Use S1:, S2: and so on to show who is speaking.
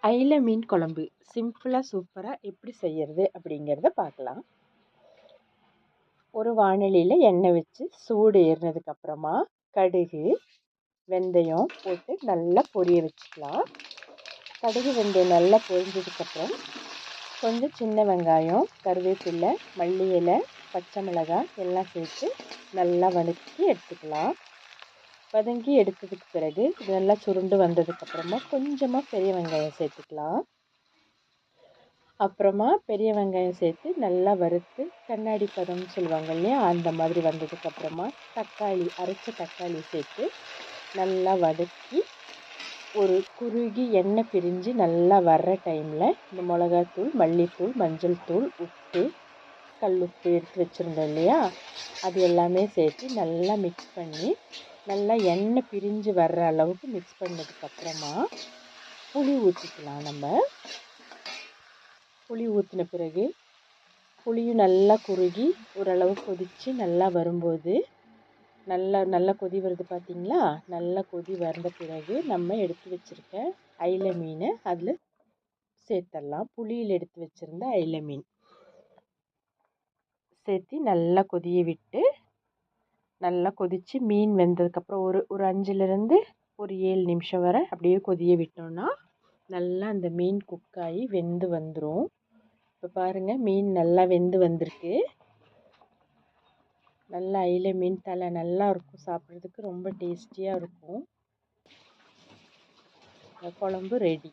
S1: அயில மீன் குழம்பு சிம்பிளாக சூப்பராக எப்படி செய்கிறது அப்படிங்கிறத பார்க்கலாம். ஒரு வாணலியில் எண்ணெய் வச்சு சூடு ஏறினதுக்கப்புறமா கடுகு வெந்தயம் போட்டு நல்லா பொரிய வச்சுக்கலாம். கடுகு வெந்தயம் நல்லா பொரிஞ்சதுக்கப்புறம் கொஞ்சம் சின்ன வெங்காயம், கருவேப்பிலை, மல்லி இலை, பச்சை மிளகாய் எல்லாம் சேர்த்து நல்லா வதக்கி எடுத்துக்கலாம். வதங்கி எடுத்ததுக்கு பிறகு இது நல்லா சுருண்டு வந்ததுக்கப்புறமா கொஞ்சமாக பெரிய வெங்காயம் சேர்த்துக்கலாம். அப்புறமா பெரிய வெங்காயம் சேர்த்து நல்லா வறுத்து கண்ணாடி பதம்னு சொல்லுவாங்க இல்லையா, அந்த மாதிரி வந்ததுக்கப்புறமா தக்காளி அரைச்ச தக்காளி சேர்த்து நல்லா வதக்கி ஒரு குறுகி எண்ணெய் பிரிஞ்சு நல்லா வர்ற டைமில் இந்த மிளகாத்தூள், மல்லித்தூள், மஞ்சள் தூள், உப்பு, கல்லுப்பு எடுத்து வச்சுருந்தோம் இல்லையா, அது எல்லாமே சேர்த்து நல்லா மிக்ஸ் பண்ணி நல்லா எண்ணெய் பிரிஞ்சு வர்ற அளவுக்கு மிக்ஸ் பண்ணதுக்கப்புறமா புளி ஊற்றிக்கலாம். நம்ம புளி ஊற்றின பிறகு புளியும் நல்லா குறுகி ஓரளவு கொதித்து நல்லா வரும்போது நல்லா கொதி வருது பார்த்திங்களா. நல்லா கொதி வந்த பிறகு நம்ம எடுத்து வச்சுருக்க அயில மீனை அதில் சேர்த்துடலாம். புளியில் எடுத்து வச்சுருந்த அயில மீன் சேர்த்து நல்லா கொதிய விட்டு நல்லா கொதித்து மீன் வெந்ததுக்கப்புறம் ஒரு 5லேருந்து ஒரு 7 நிமிஷம் வரை அப்படியே கொதிய விட்டோம்னா நல்லா அந்த மீன் குக்காகி வெந்து வந்துடும். இப்போ பாருங்கள், மீன் நல்லா வெந்து வந்திருக்கு. நல்லா அயில மீன் தலை நல்லா இருக்கும், சாப்பிட்றதுக்கு ரொம்ப டேஸ்டியாக இருக்கும். குழம்பு ரெடி.